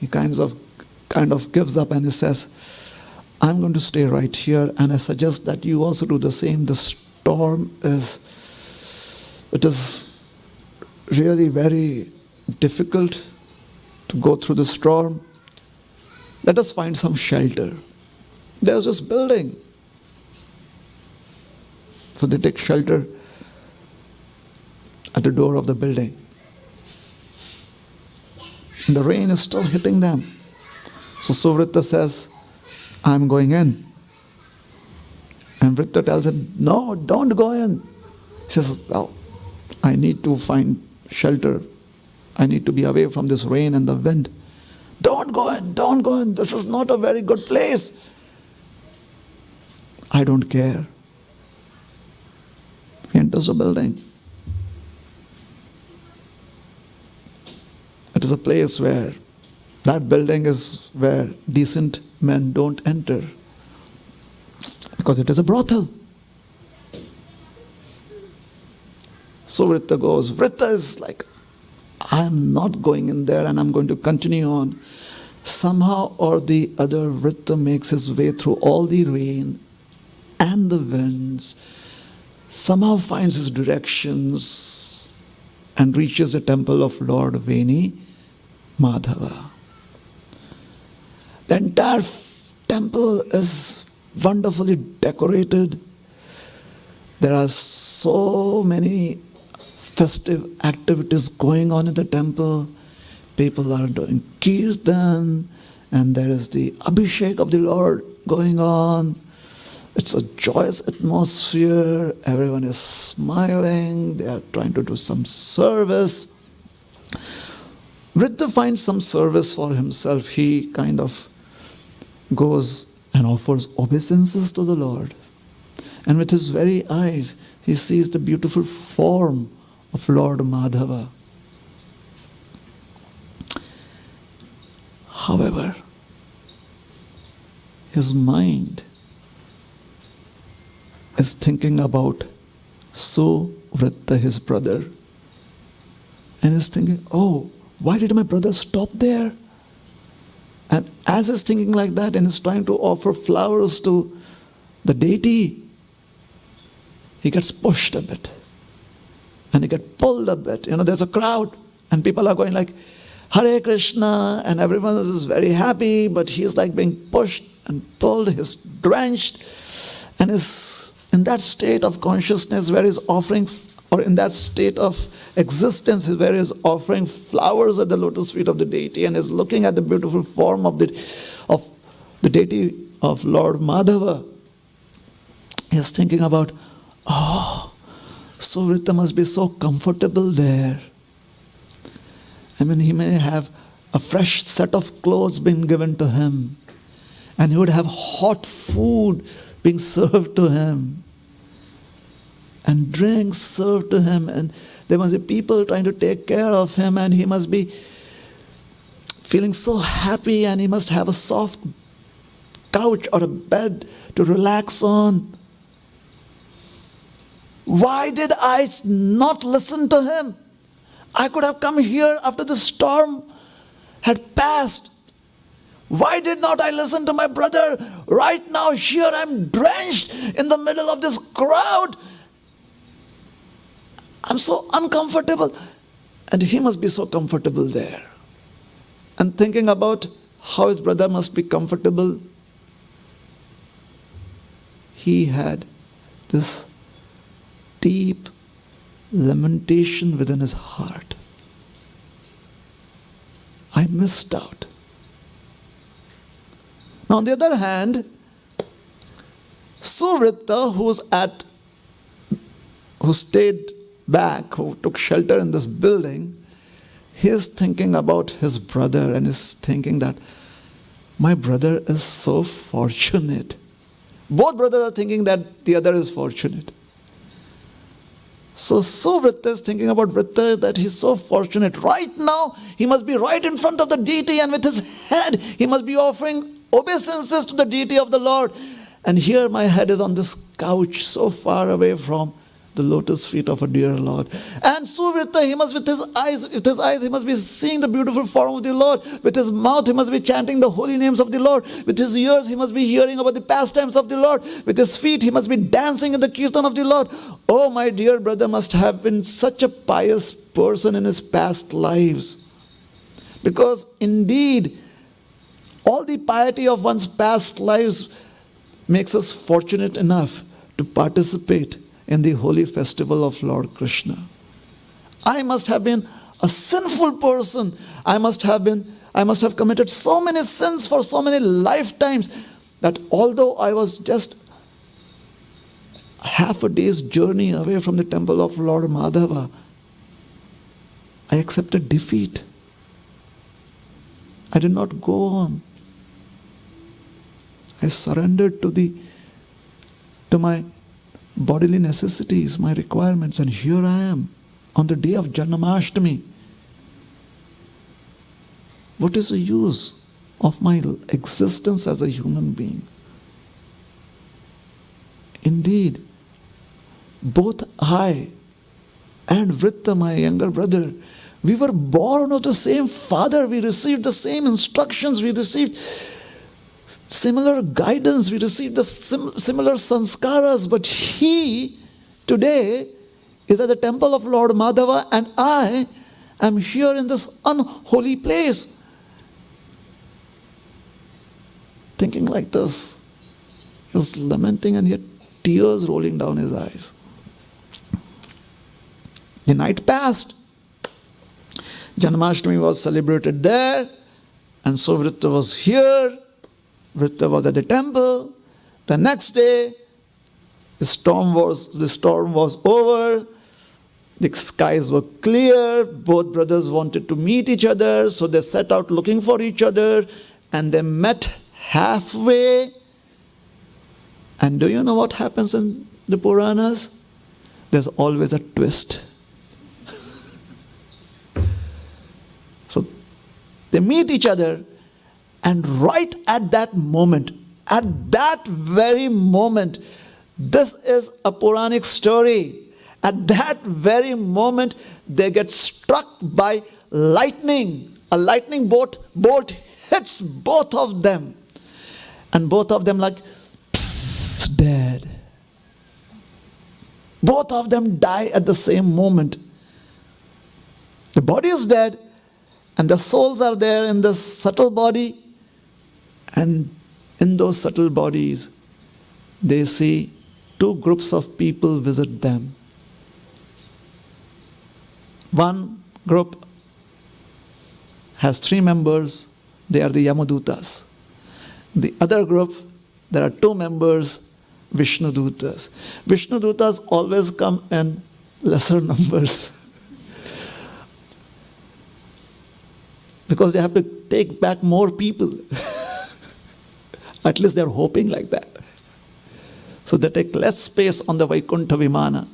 He kind of gives up and he says, I'm going to stay right here, and I suggest that you also do the same. The storm is really very difficult to go through the storm. Let us find some shelter. There's this building. So they take shelter at the door of the building. And the rain is still hitting them. So Suvritta says, I'm going in. And Vritta tells him, no, don't go in. He says, well, I need to find shelter. I need to be away from this rain and the wind. Don't go in, don't go in. This is not a very good place. I don't care. He enters the building. It is a place that building is where decent men don't enter, because it is a brothel. So Vritta goes. Vritta is like, I'm not going in there and I'm going to continue on. Somehow or the other, Vritta makes his way through all the rain and the winds, somehow finds his directions and reaches the temple of Lord Veni-Madhava. The entire temple is wonderfully decorated. There are so many festive activities going on in the temple. People are doing kirtan, and there is the abhishek of the Lord going on. It's a joyous atmosphere. Everyone is smiling. They are trying to do some service. Vritta finds some service for himself. He kind of goes and offers obeisances to the Lord. And with his very eyes, he sees the beautiful form of Lord Madhava. However, his mind is thinking about Suvritta, his brother, and is thinking, oh, why did my brother stop there? And as he's thinking like that and is trying to offer flowers to the deity, he gets pushed a bit. And he gets pulled a bit. There's a crowd and people are going like, Hare Krishna, and everyone is very happy, but he's like being pushed and pulled, he's drenched, and is in that state of consciousness where he's offering, or in that state of existence where he's offering flowers at the lotus feet of the deity and is looking at the beautiful form of the deity of Lord Madhava. He's thinking about, oh, Suvritta must be so comfortable there. I mean, he may have a fresh set of clothes being given to him, and he would have hot food being served to him, and drinks served to him, and there must be people trying to take care of him, and he must be feeling so happy, and he must have a soft couch or a bed to relax on. Why did I not listen to him? I could have come here after the storm had passed. Why did not I listen to my brother? Right now, here I'm drenched in the middle of this crowd. I'm so uncomfortable. And he must be so comfortable there. And thinking about how his brother must be comfortable, he had this deep lamentation within his heart. I missed out. Now, on the other hand, Suvritta, who stayed back, who took shelter in this building, he is thinking about his brother and is thinking that my brother is so fortunate. Both brothers are thinking that the other is fortunate. So Suvritta is thinking about Vritta, that he's so fortunate. Right now, he must be right in front of the deity, and with his head, he must be offering obeisances to the deity of the Lord. And here my head is on this couch so far away from the lotus feet of a dear Lord. And Suvritta, he must with his eyes, he must be seeing the beautiful form of the Lord. With his mouth, he must be chanting the holy names of the Lord. With his ears, he must be hearing about the pastimes of the Lord. With his feet, he must be dancing in the kirtan of the Lord. Oh, my dear brother must have been such a pious person in his past lives. Because indeed, all the piety of one's past lives makes us fortunate enough to participate in the holy festival of Lord Krishna. I must have been a sinful person. I must have committed so many sins for so many lifetimes that although I was just half a day's journey away from the temple of Lord Madhava, I accepted defeat. I did not go on. I surrendered to my bodily necessities, my requirements, and here I am on the day of Janmashtami. What is the use of my existence as a human being? Indeed, both I and Vritta, my younger brother, we were born of the same father. We received the same instructions. We received similar guidance, we received the similar sanskaras, but he today is at the temple of Lord Madhava and I am here in this unholy place. Thinking like this, he was lamenting and yet tears rolling down his eyes. The night passed. Janmashtami was celebrated there, and so Vritta was here. Vritta was at the temple. The next day, the storm was over. The skies were clear. Both brothers wanted to meet each other, so they set out looking for each other, and they met halfway. And do you know what happens in the Puranas? There's always a twist. So they meet each other, and right at that very moment, this is a Puranic story. At that very moment, they get struck by lightning. A lightning bolt hits both of them. And both of them like, dead. Both of them die at the same moment. The body is dead, and the souls are there in this subtle body. And in those subtle bodies, they see two groups of people visit them. One group has 3 members, they are the Yamadutas. The other group, there are 2 members, Vishnudutas. Vishnudutas always come in lesser numbers because they have to take back more people. At least they're hoping like that. So they take less space on the Vaikuntha Vimana.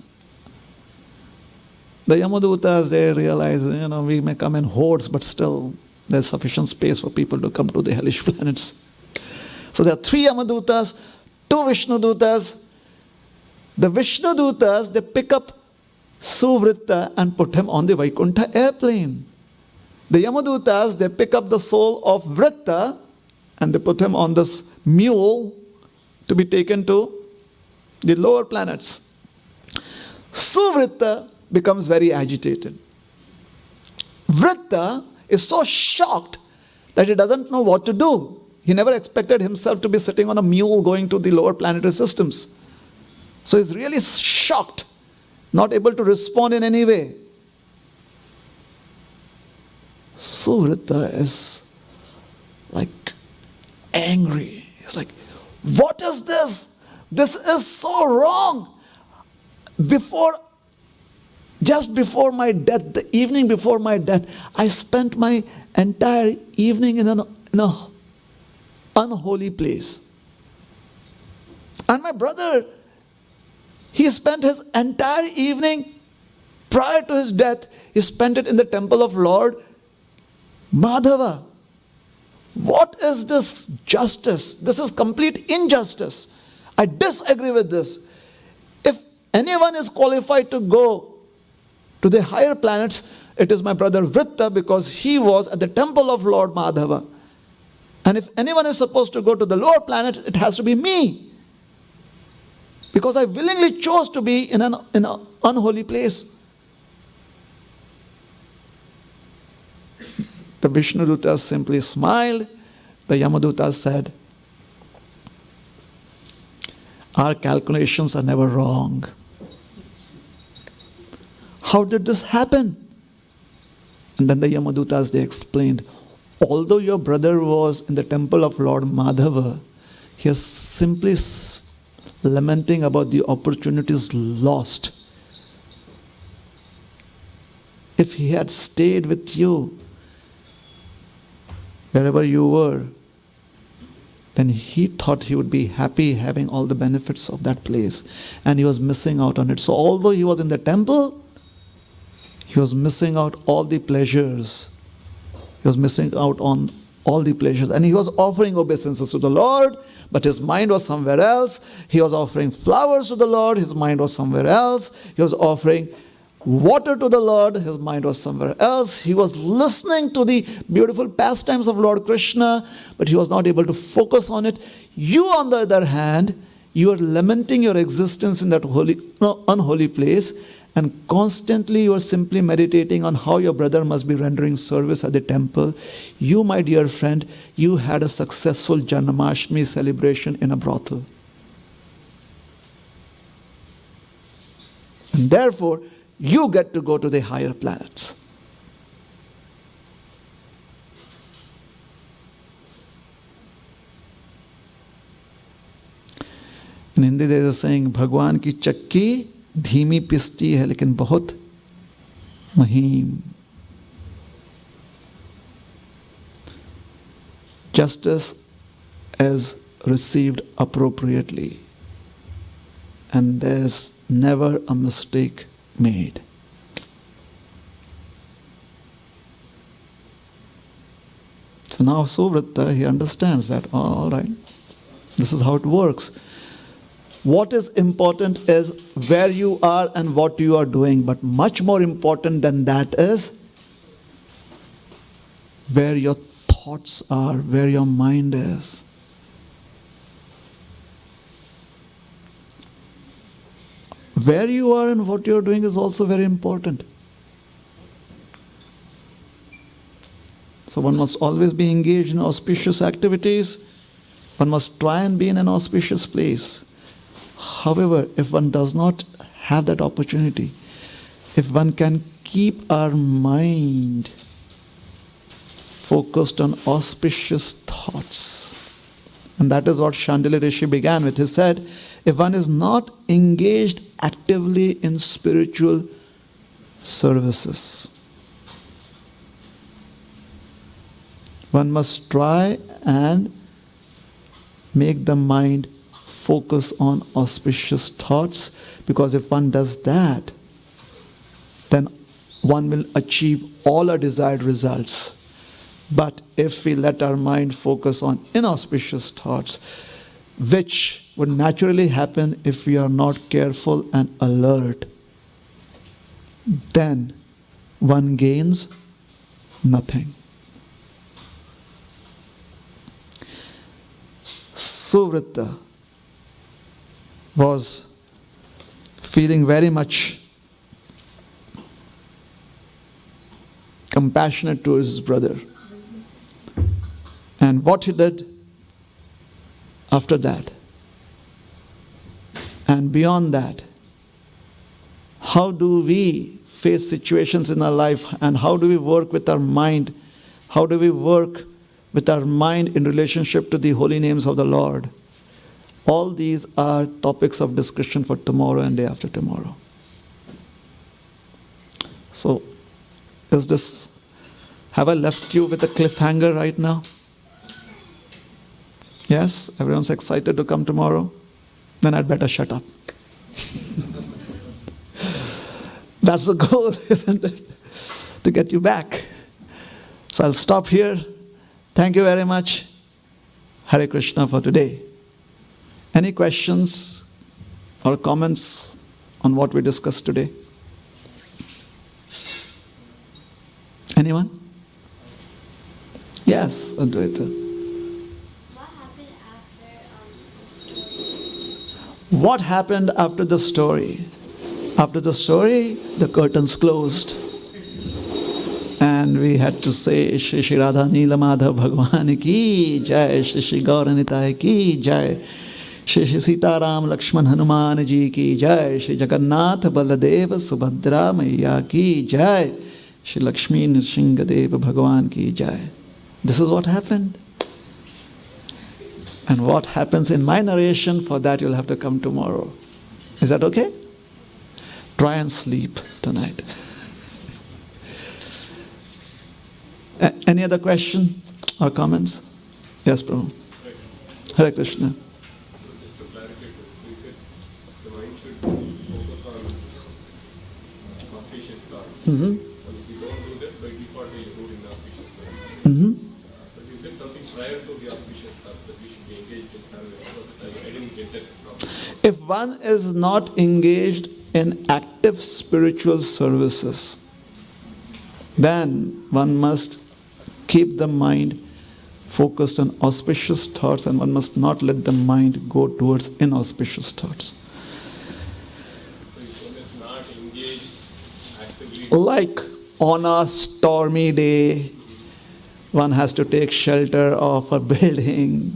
The Yamadutas, they realize, we may come in hordes, but still there's sufficient space for people to come to the hellish planets. So there are 3 Yamadutas, 2 Vishnudutas. The Vishnudutas, they pick up Suvritta and put him on the Vaikuntha airplane. The Yamadutas, they pick up the soul of Vritta and they put him on this mule to be taken to the lower planets. Suvritta becomes very agitated. Vritta is so shocked that he doesn't know what to do. He never expected himself to be sitting on a mule going to the lower planetary systems. So he's really shocked, not able to respond in any way. Suvritta is like angry. He's like, what is this? This is so wrong. Just before my death, the evening before my death, I spent my entire evening in an unholy place. And my brother, he spent his entire evening prior to his death, he spent it in the temple of Lord Madhava. What is this justice? This is complete injustice. I disagree with this. If anyone is qualified to go to the higher planets, it is my brother Vritta, because he was at the temple of Lord Madhava. And if anyone is supposed to go to the lower planets, it has to be me. Because I willingly chose to be in an unholy place. The Vishnudutas simply smiled. The Yamadutas said, our calculations are never wrong. How did this happen? And then the Yamadutas, they explained, although your brother was in the temple of Lord Madhava, he is simply lamenting about the opportunities lost. If he had stayed with you, wherever you were, then he thought he would be happy having all the benefits of that place. And he was missing out on it. So although he was in the temple, he was missing out all the pleasures. He was missing out on all the pleasures. And he was offering obeisances to the Lord, but his mind was somewhere else. He was offering flowers to the Lord, his mind was somewhere else. He was offering water to the Lord, his mind was somewhere else. He was listening to the beautiful pastimes of Lord Krishna, but he was not able to focus on it. You, on the other hand, you are lamenting your existence in that unholy place, and constantly you are simply meditating on how your brother must be rendering service at the temple. You, my dear friend, you had a successful Janmashtami celebration in a brothel. And therefore, you get to go to the higher planets. In Hindi there is a saying, भगवान की चक्की धीमी पिसती है लेकिन बहुत महीन. Justice is received appropriately, and there's never a mistake made. So now Suvritta, he understands that, all right, this is how it works. What is important is where you are and what you are doing, but much more important than that is where your thoughts are, where your mind is. Where you are and what you are doing is also very important. So one must always be engaged in auspicious activities. One must try and be in an auspicious place. However, if one does not have that opportunity, if one can keep our mind focused on auspicious thoughts, and that is what Chandali Rishi began with. He said, if one is not engaged actively in spiritual services, one must try and make the mind focus on auspicious thoughts, because if one does that, then one will achieve all our desired results. But if we let our mind focus on inauspicious thoughts, which would naturally happen if we are not careful and alert, then one gains nothing. Suvritta was feeling very much compassionate towards his brother. And what he did after that, and beyond that, how do we face situations in our life, and how do we work with our mind? How do we work with our mind in relationship to the holy names of the Lord? All these are topics of discussion for tomorrow and day after tomorrow. So, have I left you with a cliffhanger right now? Yes? Everyone's excited to come tomorrow? Then I'd better shut up. That's the goal, isn't it? To get you back. So I'll stop here. Thank you very much. Hare Krishna for today. Any questions or comments on what we discussed today? Anyone? Yes, Advaita. What happened after the story? What happened after the story? After the story, the curtains closed. And we had to say, Shri Shri Radha Nila Madhav Bhagwan ki jai, Shri Shri Gauranitai ki jai, Shri Shri Sita Ram Lakshman Hanuman ji ki jai, Shri Jagannath Baladeva Subhadra Maiya ki jai, Shri Lakshmi Nrsingadeva Bhagwan ki jai. This is what happened. And what happens in my narration, for that you'll have to come tomorrow. Is that okay? Try and sleep tonight. Any other question or comments? Yes, Prabhu. Hare Krishna. Just to clarify, so you said the mind should focus on auspicious thoughts. Mm-hmm. And if you don't do that, by default we do inauspicious thoughts. Mm-hmm. But is there something prior to the auspicious thoughts that we should be engaged in service? I didn't get that properly. If one is not engaged in active spiritual services, then one must keep the mind focused on auspicious thoughts, and one must not let the mind go towards inauspicious thoughts. So if one is not engaged actively, Like on a stormy day, one has to take shelter of a building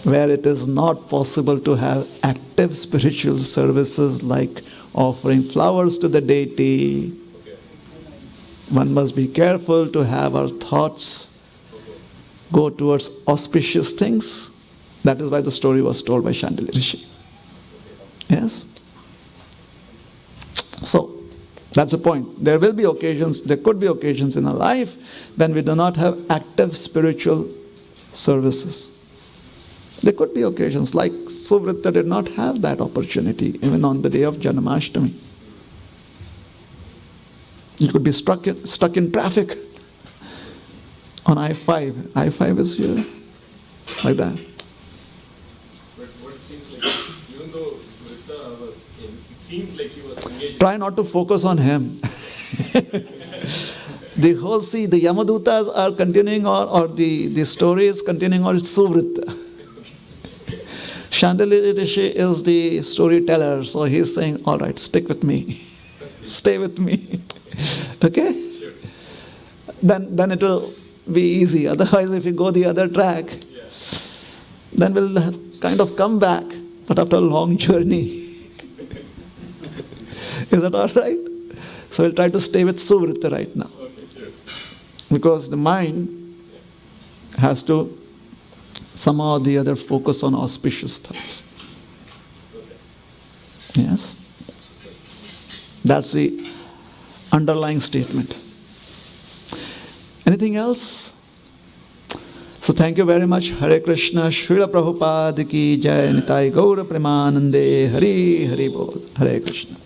where it is not possible to have active spiritual services like offering flowers to the deity. Okay. One must be careful to have our thoughts go towards auspicious things. That is why the story was told by Chandelier Rishi. Yes? So, that's the point. There will be occasions, there could be occasions in our life when we do not have active spiritual services. There could be occasions like Suvritta did not have that opportunity even on the day of Janmashtami. You could be stuck in traffic on I-5. I-5 is here, like that. But what it seems like, even though Vritta was in, it seemed like he was engaged. Try not to focus on him. The whole, see, the Yamadutas are continuing or the story is continuing on Suvritta. Chandelier Rishi is the storyteller, so he's saying, all right, stick with me. Stay with me. Okay? Sure. Then it will be easy. Otherwise, if you go the other track, Yeah. then we'll kind of come back, but after a long journey. Is that all right? So we'll try to stay with Suvritta right now. Okay, sure. Because the mind has to somehow or the other focus on auspicious thoughts. Okay. Yes? That's the underlying statement. Anything else? So thank you very much. Hare Krishna, Srila Prabhupada ki jai, Nitai Gaura Premanande, Hari Hari Bol. Hare Krishna.